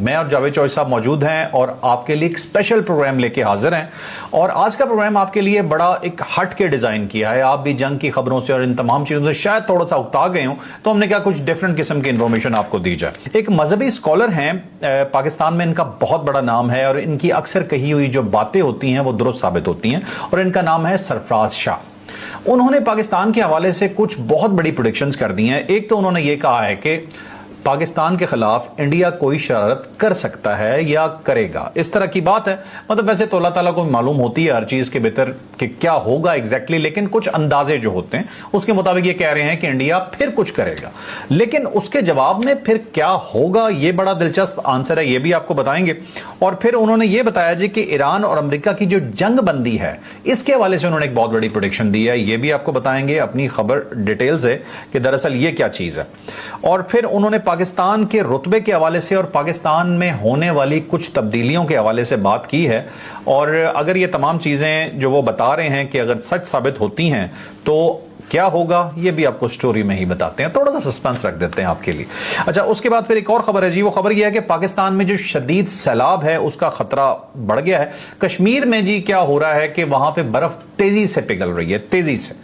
میں اور جاوید چوہدری صاحب موجود ہیں اور آپ کے لیے ایک اسپیشل پروگرام لے کے حاضر ہیں، اور آج کا پروگرام آپ کے لیے بڑا ایک ہٹ کے ڈیزائن کیا ہے۔ آپ بھی جنگ کی خبروں سے اور ان تمام چیزوں سے شاید تھوڑا سا اکتا گئے ہوں، تو ہم نے کہا کچھ ڈیفرنٹ قسم کی انفارمیشن آپ کو دی جائے۔ ایک مذہبی اسکالر ہیں، پاکستان میں ان کا بہت بڑا نام ہے اور ان کی اکثر کہی ہوئی جو باتیں ہوتی ہیں وہ درست ثابت ہوتی ہیں، اور ان کا نام ہے سرفراز شاہ۔ انہوں نے پاکستان کے حوالے سے کچھ بہت بڑی پریڈکشنز کر دی ہیں۔ ایک تو انہوں نے یہ کہا ہے کہ پاکستان کے خلاف انڈیا کوئی شرارت کر سکتا ہے یا کرے گا، اس طرح کی بات ہے۔ مطلب ویسے تو اللہ تعالیٰ کو معلوم ہوتی ہے ہر چیز کے بہتر کہ کیا ہوگا ایگزیکٹلی، لیکن کچھ اندازے جو ہوتے ہیں اس کے مطابق یہ کہہ رہے ہیں کہ انڈیا پھر کچھ کرے گا، لیکن اس کے جواب میں پھر کیا ہوگا یہ بڑا دلچسپ آنسر ہے، یہ بھی آپ کو بتائیں گے۔ اور پھر انہوں نے یہ بتایا جی کہ ایران اور امریکہ کی جو جنگ بندی ہے اس کے حوالے سے انہوں نے ایک بہت بڑی پریڈکشن دی ہے، یہ بھی آپ کو بتائیں گے اپنی خبر ڈیٹیل سے کہ دراصل یہ کیا چیز ہے۔ اور پھر انہوں نے پاکستان کے رتبے کے حوالے سے اور پاکستان میں ہونے والی کچھ تبدیلیوں کے حوالے سے بات کی ہے، اور اگر یہ تمام چیزیں جو وہ بتا رہے ہیں کہ اگر سچ ثابت ہوتی ہیں تو کیا ہوگا یہ بھی آپ کو سٹوری میں ہی بتاتے ہیں، تھوڑا سا سسپنس رکھ دیتے ہیں آپ کے لیے۔ اچھا، اس کے بعد پھر ایک اور خبر ہے جی، وہ خبر یہ ہے کہ پاکستان میں جو شدید سیلاب ہے اس کا خطرہ بڑھ گیا ہے۔ کشمیر میں جی کیا ہو رہا ہے کہ وہاں پہ برف تیزی سے پگھل رہی ہے، تیزی سے،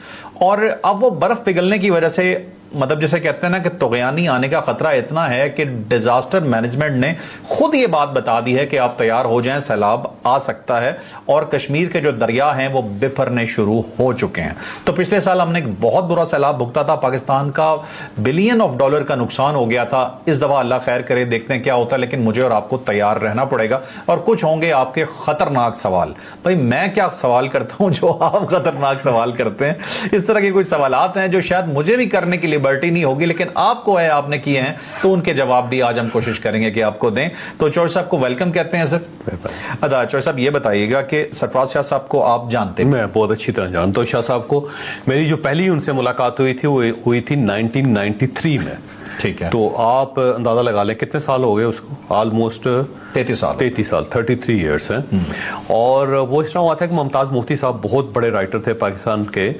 اور اب وہ برف پگھلنے کی وجہ سے مطلب جیسے کہتے ہیں نا کہ طغیانی آنے کا خطرہ اتنا ہے کہ ڈیزاسٹر مینجمنٹ نے خود یہ بات بتا دی ہے کہ آپ تیار ہو جائیں، سیلاب آ سکتا ہے، اور کشمیر کے جو دریا ہیں وہ بپھرنے شروع ہو چکے ہیں۔ تو پچھلے سال ہم نے ایک بہت برا سیلاب بھگتا تھا، پاکستان کا بلین آف ڈالر کا نقصان ہو گیا تھا۔ اس دفعہ اللہ خیر کرے، دیکھتے ہیں کیا ہوتا ہے، لیکن مجھے اور آپ کو تیار رہنا پڑے گا۔ اور کچھ ہوں گے آپ کے خطرناک سوال، بھائی میں کیا سوال کرتا ہوں جو آپ خطرناک سوال کرتے ہیں، اس طرح کے کچھ سوالات ہیں جو شاید مجھے بھی کرنے کی لبرٹی نہیں ہوگی، لیکن آپ کو ہے، آپ نے کیے ہیں، تو ان کے جواب بھی آج ہم کوشش کریں گے کہ آپ کو دیں۔ تو چوہدری صاحب کو ویلکم کہتے ہیں سر۔ چوہدری صاحب یہ بتائیے گا کہ سرفراز شاہ صاحب کو آپ جانتے ہیں؟ میں بہت اچھی طرح جانتا ہوں شاہ صاحب کو۔ میری جو پہلی ان سے ملاقات ہوئی تھی وہ ہوئی تھی 1993 میں۔ ٹھیک ہے، تو آپ اندازہ لگا لیں کتنے سال ہو گئے اس کو، آلموسٹ 33 سال 33 ایئرس ہیں۔ اور وہ اس طرح ہوا تھا کہ ممتاز مفتی صاحب بہت بڑے رائٹر تھے پاکستان کے،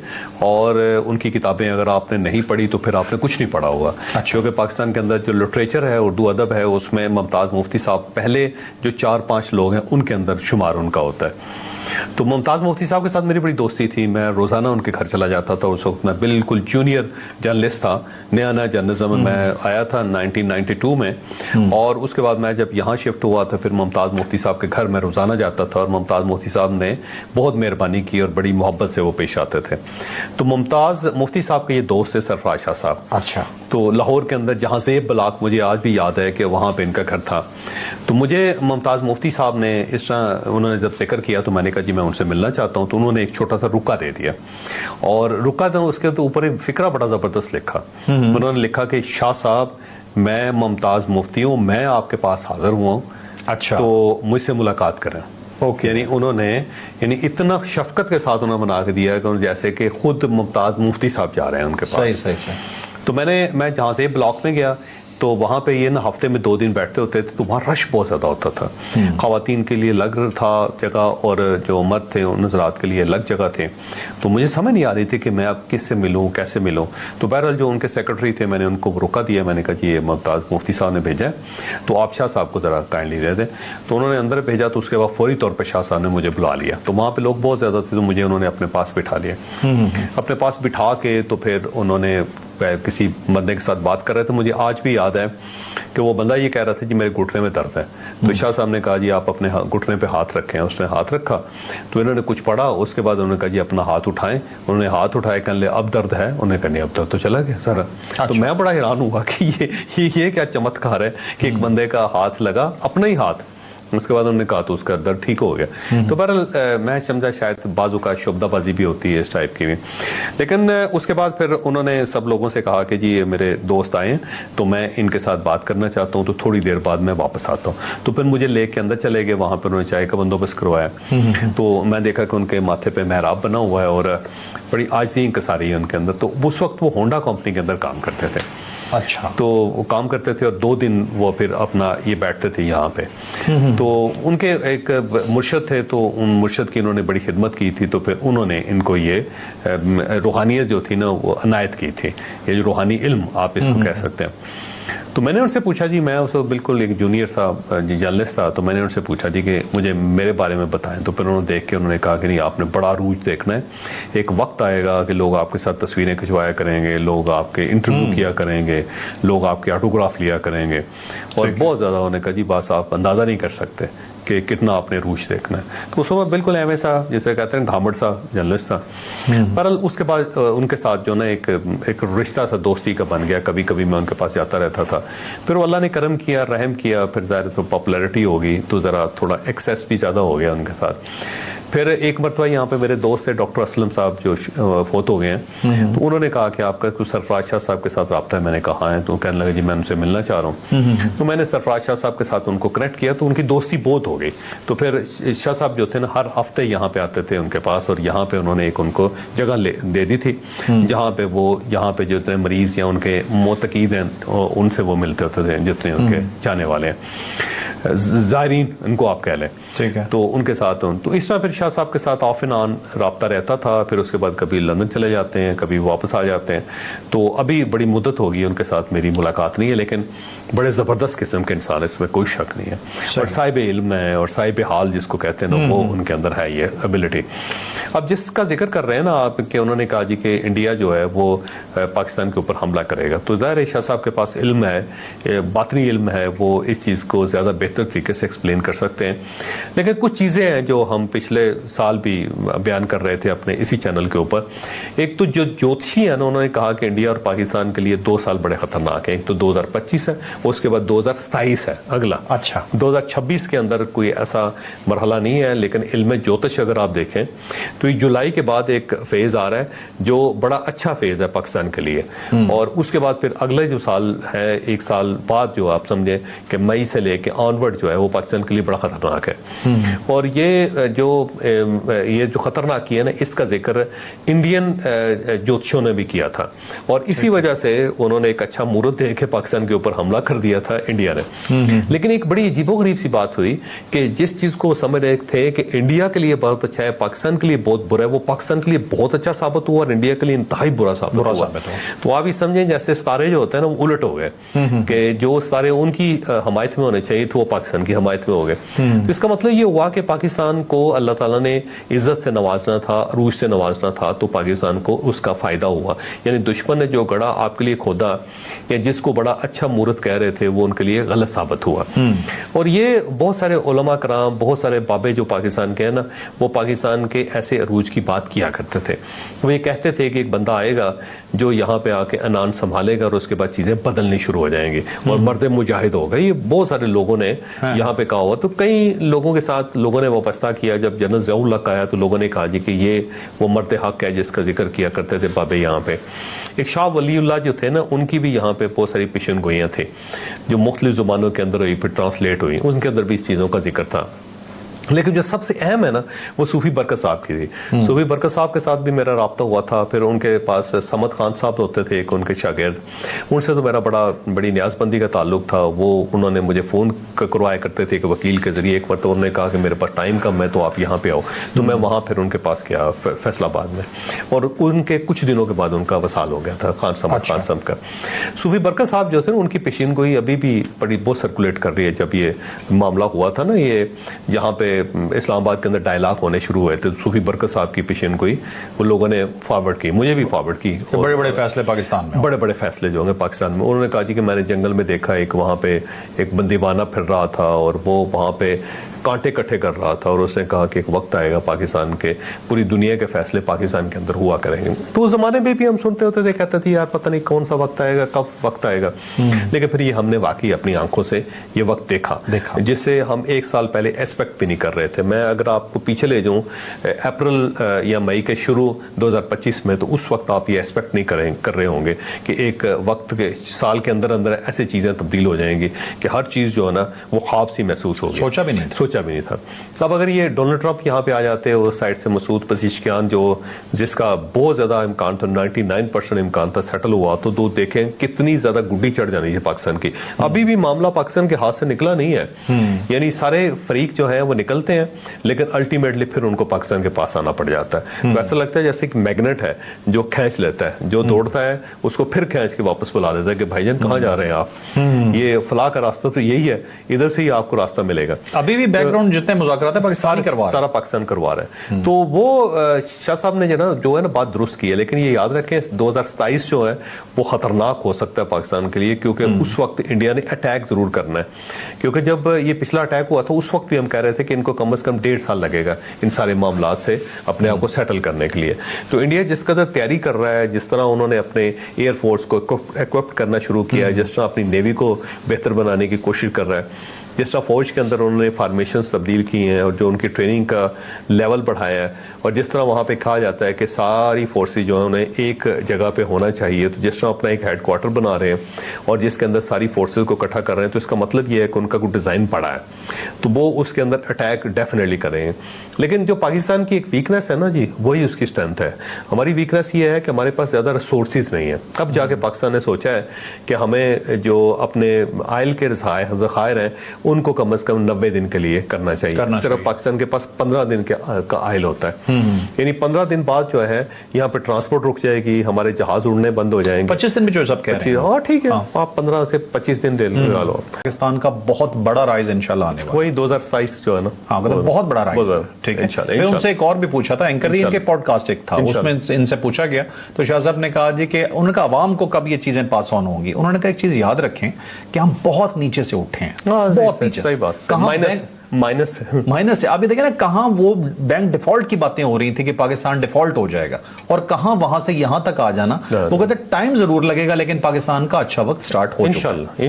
اور ان کی کتابیں اگر آپ نے نہیں پڑھی تو پھر آپ نے کچھ نہیں پڑھا ہوگا، کیونکہ پاکستان کے اندر جو لٹریچر ہے، اردو ادب ہے، اس میں ممتاز مفتی صاحب پہلے جو 4-5 لوگ ہیں ان کے اندر شمار ان کا ہوتا ہے۔ تو ممتاز مفتی صاحب کے ساتھ میری بڑی دوستی تھی، میں روزانہ ان کے گھر چلا جاتا تھا۔ اس وقت میں بالکل جونیئر جرنلسٹ تھا، نیا جرنلزم میں آیا تھا 1992 میں، اور اس کے بعد میں جب یہاں شفٹ ہوا تو پھر ممتاز مفتی صاحب کے گھر میں روزانہ جاتا تھا، اور ممتاز مفتی صاحب نے بہت مہربانی کی اور بڑی محبت سے وہ پیش آتے تھے۔ تو ممتاز مفتی صاحب کے یہ دوست ہے سرفراز شاہ صاحب۔ اچھا، تو لاہور کے اندر جہاں زیب بلاک، مجھے آج بھی یاد ہے کہ وہاں پہ ان کا گھر تھا۔ تو مجھے ممتاز مفتی صاحب نے اس طرح انہوں نے جب ذکر کیا تو میں نے کہا جی میں ان سے ملنا چاہتا ہوں، تو انہوں نے ایک چھوٹا سا رکا دے دیا، اور رکا تھا اس کے تو اوپر ایک فقرہ بڑا زبردست لکھا۔ انہوں نے لکھا کہ شاہ صاحب میں ممتاز مفتی ہوں، میں آپ کے پاس حاضر ہوا ہوں، اچھا، تو مجھ سے ملاقات کریں۔ یعنی انہوں نے اتنا شفقت کے ساتھ انہوں نے بنا کے دیا کہ جیسے کہ خود ممتاز مفتی صاحب جا رہے ہیں ان کے پاس۔ صحیح۔ تو میں جہاں سے بلاک میں گیا تو وہاں پہ یہ نا ہفتے میں 2 دن بیٹھتے ہوتے تھے، تو وہاں رش بہت زیادہ ہوتا تھا۔ خواتین کے لیے الگ تھا جگہ اور جو مرد تھے ان حضرات کے لیے الگ جگہ تھے۔ تو مجھے سمجھ نہیں آ رہی تھی کہ میں اب کس سے ملوں، کیسے ملوں۔ تو بہرحال جو ان کے سیکرٹری تھے میں نے ان کو روکا دیا، میں نے کہا جی یہ ممتاز مفتی صاحب نے بھیجا ہے تو آپ شاہ صاحب کو ذرا کائنڈلی دے دیں۔ تو انہوں نے اندر بھیجا، تو اس کے بعد فوری طور پہ شاہ صاحب نے مجھے بلا لیا۔ تو وہاں پہ لوگ بہت زیادہ تھے تو مجھے انہوں نے اپنے پاس بٹھا لیا۔ اپنے پاس بٹھا کے تو پھر انہوں نے کسی بندے کے ساتھ بات کر رہے تھے، مجھے آج بھی یاد ہے کہ وہ بندہ یہ کہہ رہا تھا جی میرے گھٹنے میں درد ہے۔ تو شاہ صاحب نے کہا جی آپ اپنے گھٹنے پہ ہاتھ رکھیں، اس نے ہاتھ رکھا، تو انہوں نے کچھ پڑھا، اس کے بعد انہوں نے کہا جی اپنا ہاتھ اٹھائیں۔ انہوں نے ہاتھ اٹھائے، کہنے لے اب درد ہے، انہوں نے کہا نہیں اب درد تو چلا گیا سارا۔ تو میں بڑا حیران ہوا کہ یہ کیا چمتکار ہے کہ ایک بندے کا ہاتھ لگا، اپنا ہی ہاتھ، اس کے بعد انہوں نے کہا تو اس کا درد ٹھیک ہو گیا۔ تو بہرحال میں سمجھا شاید بازو کا شعبدہ بازی بھی ہوتی ہے اس ٹائپ کی بھی۔ لیکن اس کے بعد پھر انہوں نے سب لوگوں سے کہا کہ جی یہ میرے دوست آئے ہیں تو میں ان کے ساتھ بات کرنا چاہتا ہوں، تو تھوڑی دیر بعد میں واپس آتا ہوں۔ تو پھر مجھے لے کے اندر چلے گئے، وہاں پہ انہوں نے چائے کا بندوبست کروایا۔ تو میں دیکھا کہ ان کے ماتھے پہ محراب بنا ہوا ہے اور بڑی عاجزی انکساری ہے ان کے اندر۔ تو اس وقت وہ ہونڈا کمپنی کے اندر کام کرتے تھے۔ اچھا، تو وہ کام کرتے تھے اور 2 دن وہ پھر اپنا یہ بیٹھتے تھے یہاں پہ۔ تو ان کے ایک مرشد تھے، تو ان مرشد کی انہوں نے بڑی خدمت کی تھی، تو پھر انہوں نے ان کو یہ روحانیت جو تھی نا وہ عنایت کی تھی، یہ جو روحانی علم آپ اس کو کہہ سکتے ہیں۔ تو میں نے ان سے پوچھا جی، میں اس وقت بالکل ایک جونیئر تھا جرنلسٹ تھا، تو میں نے ان سے پوچھا جی کہ مجھے میرے بارے میں بتائیں. تو پھر انہوں نے دیکھ کے انہوں نے کہا کہ نہیں، آپ نے بڑا عروج دیکھنا ہے. ایک وقت آئے گا کہ لوگ آپ کے ساتھ تصویریں کھنچوایا کریں گے، لوگ آپ کے انٹرویو کیا کریں گے، لوگ آپ کے آٹوگراف لیا کریں گے. اور بہت زیادہ انہوں نے کہا جی بس آپ اندازہ نہیں کر سکتے کہ کتنا آپ نے عروج دیکھنا ہے. تو اس وقت بالکل ایویں سا جیسے کہتے ہیں گھامڑ سا جرنلسٹ تھا. بہرحال اس کے بعد ان کے ساتھ جو نا ایک رشتہ سا دوستی کا بن گیا. کبھی کبھی میں ان کے پاس جاتا رہتا تھا. پھر اللہ نے کرم کیا، رحم کیا، پھر ظاہر پاپولیرٹی ہوگی تو ذرا تھوڑا ایکسیس بھی زیادہ ہو گیا ان کے ساتھ. پھر ایک مرتبہ یہاں پہ میرے دوست تھے ڈاکٹر اسلم صاحب جو فوت ہو گئے ہیں، تو انہوں نے کہا کہ آپ کا کچھ سرفراز شاہ صاحب کے ساتھ رابطہ ہے. میں نے کہا ہے. تو کہنے لگا جی میں ان سے ملنا چاہ رہا ہوں. تو میں نے سرفراز شاہ صاحب کے ساتھ ان کو کنیکٹ کیا، تو ان کی دوستی بہت ہو گئی. تو پھر شاہ صاحب جو تھے نا ہر ہفتے یہاں پہ آتے تھے ان کے پاس، اور یہاں پہ انہوں نے ایک ان کو جگہ دے دی تھی جہاں پہ وہ یہاں پہ جو اتنے مریض یا ان کے معتقد ہیں ان سے وہ ملتے ہوتے تھے، جتنے ان کے جانے والے ہیں، زائرین ان کو آپ کہہ لیں. ٹھیک ہے. تو ان کے ساتھ تو اس طرح پھر شاہ صاحب کے ساتھ آف اینڈ آن رابطہ رہتا تھا. پھر اس کے بعد کبھی لندن چلے جاتے ہیں، کبھی واپس آ جاتے ہیں. تو ابھی بڑی مدت ہوگی ان کے ساتھ میری ملاقات نہیں ہے، لیکن بڑے زبردست قسم کے انسان، اس میں کوئی شک نہیں ہے. اور صاحب علم ہے اور صاحب حال جس کو کہتے ہیں نا، وہ ان کے اندر ہے یہ ایبلٹی. اب جس کا ذکر کر رہے ہیں نا آپ کہ انہوں نے کہا جی کہ انڈیا جو ہے وہ پاکستان کے اوپر حملہ کرے گا، تو ظاہر ہے شاہ صاحب کے پاس علم ہے، باطنی علم ہے، وہ اس چیز کو زیادہ بہتر طریقے سے ایکسپلین کر سکتے ہیں. لیکن کچھ چیزیں ہیں جو ہم پچھلے سال بھی بیان کر رہے تھے اپنے اسی چینل کے اوپر. ایک تو جو جوتشی ہیں نا، انہوں نے کہا کہ انڈیا اور پاکستان کے لیے 2 سال بڑے خطرناک ہیں. ایک تو 2025 ہے، اس کے بعد 2027 ہے اگلا. اچھا. 2026 کے اندر کوئی ایسا مرحلہ نہیں ہے، لیکن علم جوتش اگر آپ دیکھیں تو یہ جولائی کے بعد ایک فیز آ رہا ہے جو بڑا اچھا فیز ہے پاکستان کے لیے. اور اس کے بعد پھر اگلے جو سال ہے، 1 سال بعد جو آپ سمجھیں کہ مئی سے لے کے آنورڈ جو ہے وہ پاکستان کے لیے بڑا خطرناک ہے. اور یہ جو خطرناک ہے نا، اس کا ذکر انڈین جوتشوں نے بھی کیا تھا، اور اسی وجہ سے انہوں نے ایک اچھا مہورت دے کے پاکستان کے اوپر حملہ کر دیا تھا انڈیا نے. لیکن ایک بڑی عجیب و غریب سی بات ہوئی کہ جس چیز کو سمجھ رہے تھے کہ انڈیا کے لیے بہت اچھا ہے، پاکستان کے لیے بہت برا ہے، وہ پاکستان کے لیے بہت اچھا ثابت ہوا اور انڈیا کے لیے انتہائی برا ثابت ہوا. تو آپ یہ سمجھیں جیسے ستارے جو ہوتے ہیں نا وہ الٹ ہو گئے، کہ جو ستارے ان کی حمایت میں ہونے چاہیے تھے وہ پاکستان کی حمایت میں ہو گئے. تو اس کا مطلب یہ ہوا کہ پاکستان کو اللہ تعالیٰ نے عزت سے نوازنا تھا، عروج سے نوازنا تھا، تو پاکستان کو اس کا فائدہ ہوا. یعنی دشمن نے جو گڑھا آپ کے لیے کھودا یا جس کو بڑا اچھا مہورت کہہ رہے تھے، وہ ان کے لیے غلط ثابت ہوا. اور یہ بہت سارے علماء کرام، بہت سارے بابے جو پاکستان کے ہیں نا، وہ پاکستان کے ایسے عروج کی بات کیا کرتے تھے. وہ یہ کہتے تھے کہ ایک بندہ آئے گا جو یہاں پہ آ کے انان سنبھالے گا اور اس کے بعد چیزیں بدلنی شروع ہو جائیں گی اور مرد مجاہد ہوگا. یہ بہت سارے لوگوں نے یہاں پہ کہا ہوا. تو کئی لوگوں کے ساتھ لوگوں نے وابستہ کیا. جب جنرل ضیاء الحق آیا تو لوگوں نے کہا جی کہ یہ وہ مرد حق ہے جس کا ذکر کیا کرتے تھے بابے یہاں پہ. ایک شاہ ولی اللہ جو تھے نا، ان کی بھی یہاں پہ بہت ساری پیشن گوئیاں تھیں جو مختلف زبانوں کے اندر ہوئی، پھر ٹرانسلیٹ ہوئی. ان کے اندر بھی اس چیزوں کا ذکر تھا. لیکن جو سب سے اہم ہے نا، وہ صوفی برکت صاحب کی تھی. صوفی برکت صاحب کے ساتھ بھی میرا رابطہ ہوا تھا. پھر ان کے پاس سمد خان صاحب ہوتے تھے ایک ان کے شاگرد، ان سے تو میرا بڑی نیاز بندی کا تعلق تھا. وہ انہوں نے مجھے فون کروایا کرتے تھے کہ وکیل کے ذریعے. ایک مرتبہ انہوں نے کہا کہ میرے پاس ٹائم کم ہے تو آپ یہاں پہ آؤ. تو میں وہاں پھر ان کے پاس گیا فیصل آباد میں، اور ان کے کچھ دنوں کے بعد ان کا وصال ہو گیا تھا خان صاحب کا. صوفی برکت صاحب جو تھے ان کی پیشین گوئی ابھی بھی بہت سرکولیٹ کر رہی ہے. جب یہ معاملہ ہوا تھا نا، یہ یہاں پہ اسلام آباد کے اندر ڈائلاگ ہونے شروع ہوئے تھے، صوفی برکت صاحب کی پیشین گوئی وہ لوگوں نے فارورڈ کی، مجھے بھی فارورڈ کی. بڑے بڑے فیصلے پاکستان میں، بڑے فیصلے جو ہوں گے پاکستان میں. انہوں نے کہا جی کہ میں نے جنگل میں دیکھا ایک وہاں پہ ایک بندیوانہ پھر رہا تھا اور وہ وہاں پہ کانٹے کٹھے کر رہا تھا، اور اس نے کہا کہ ایک وقت آئے گا پاکستان کے، پوری دنیا کے فیصلے پاکستان کے اندر ہوا کریں گے. تو اس زمانے میں بھی ہم سنتے ہوتے تھے، کہتے تھے یار پتہ نہیں کون سا وقت آئے گا، کب وقت آئے گا. لیکن پھر یہ ہم نے واقعی اپنی آنکھوں سے یہ وقت دیکھا جس سے ہم 1 سال پہلے ایکسپیکٹ بھی نہیں کر رہے تھے. میں اگر آپ کو پیچھے لے جاؤں اپریل یا مئی کے شروع 2025 میں، تو اس وقت آپ یہ ایکسپیکٹ نہیں کر رہے ہوں گے کہ ایک وقت کے سال کے اندر ایسے چیزیں تبدیل ہو جائیں گی کہ ہر چیز جو ہے نا وہ خواب سی محسوس ہوگی. سوچا بھی سوچا بھی نہیں تھا. اب اگر یہ ڈونلڈ ٹرمپ یہاں پہ آ جاتے ہیں اس سائڈ سے مسعود پزیشکیان جو جس کا بہت زیادہ امکان تھا 99% امکان تھا سیٹل ہوا, تو دیکھیں کتنی زیادہ گڈی چڑھ جانی ہے پاکستان کی. ابھی بھی معاملہ پاکستان کے ہاتھ سے نکلا نہیں ہے, یعنی سارے فریق جو ہیں وہ نکلتے ہیں لیکن الٹیمیٹلی پھر ان کو پاکستان کے پاس آنا پڑ جاتا ہے. ایسا لگتا ہے جیسے ایک میگنیٹ ہے جو کھینچ لیتا ہے, جو دوڑتا ہے اس کو پھر کھینچ کے واپس بلا دیتا ہے کہ بھائی جان کہاں جا رہے ہیں آپ, یہ فلاح کا راستہ تو یہی ہے, ادھر سے ہی آپ کو راستہ ملے گا. ابھی بھی بیک گراؤنڈ جتنے مذاکرات ہیں سارا پاکستان کروا رہا ہے. تو وہ شاہ صاحب نے جو ہے نا بات درست کی ہے, لیکن یہ یاد رکھیں 2027 جو ہے وہ خطرناک ہو سکتا ہے پاکستان کے لیے, کیونکہ اس وقت انڈیا نے اٹیک ضرور کرنا ہے. کیونکہ جب یہ پچھلا اٹیک ہوا تھا اس وقت بھی ہم کہہ رہے تھے کہ ان کو کم از کم 1.5 سال لگے گا ان سارے معاملات سے اپنے آپ کو سیٹل کرنے کے لیے. تو انڈیا جس قدر تیاری کر رہا ہے, جس طرح انہوں نے اپنے ایئر فورس کو ایکوپٹ کرنا شروع کیا ہے, جس طرح اپنی نیوی کو بہتر بنانے کی کوشش کر رہا ہے, جس طرح فوج کے اندر انہوں نے فارمیشنز تبدیل کی ہیں اور جو ان کی ٹریننگ کا لیول بڑھایا ہے, اور جس طرح وہاں پہ کہا جاتا ہے کہ ساری فورسز جو ہیں انہیں ایک جگہ پہ ہونا چاہیے, تو جس طرح اپنا ایک ہیڈ کوارٹر بنا رہے ہیں اور جس کے اندر ساری فورسز کو اکٹھا کر رہے ہیں, تو اس کا مطلب یہ ہے کہ ان کا کوئی ڈیزائن پڑا ہے, تو وہ اس کے اندر اٹیک ڈیفینیٹلی کر رہے ہیں. لیکن جو پاکستان کی ایک ویکنیس ہے نا جی, وہی اس کی اسٹرینتھ ہے. ہماری ویکنیس یہ ہے کہ ہمارے پاس زیادہ ریسورسز نہیں ہیں. اب جا کے پاکستان نے سوچا ہے کہ ہمیں جو اپنے آئل کے ذخائر ہیں ان کو کم از کم 90 دن کے لیے کرنا چاہیے. صرف پاکستان کے پاس 15 دن کا آئل ہوتا ہے, یعنی 15 دن بعد جو ہے یہاں پہ ٹرانسپورٹ رک جائے گی, ہمارے جہاز اڑنے بند ہو جائیں گے. 25 دن بھی جو سب کہہ رہے ہیں, ہاں ٹھیک ہے, آپ 15 سے 25 دن لگا لو. پاکستان کا بہت بڑا رائز انشاءاللہ آنے والا, وہی 2027 جو ہے نا, ہاں بہت بڑا رائز. ٹھیک ہے, میں ان سے ایک اور بھی پوچھا تھا, اینکر ان کے پوڈ کاسٹ ایک تھا, اس میں ان سے پوچھا گیا تو شاہ صاحب نے کہا جی کہ ان کا عوام کو کب یہ چیزیں پاس آن ہوں گی. انہوں نے کہا ایک چیز یاد رکھیں کہ ہم بہت نیچے سے اٹھے ہیں, بہت نیچے. صحیح بات, مائنس سے. ابھی دیکھیں نا کہاں وہ بینک ڈیفالٹ کی باتیں ہو رہی تھی کہ پاکستان ڈیفالٹ ہو جائے گا, اور کہاں وہاں سے یہاں تک آ جانا. وہ کہتے ہیں ٹائم ضرور لگے گا لیکن پاکستان کا اچھا وقت سٹارٹ ہو چکا ہے.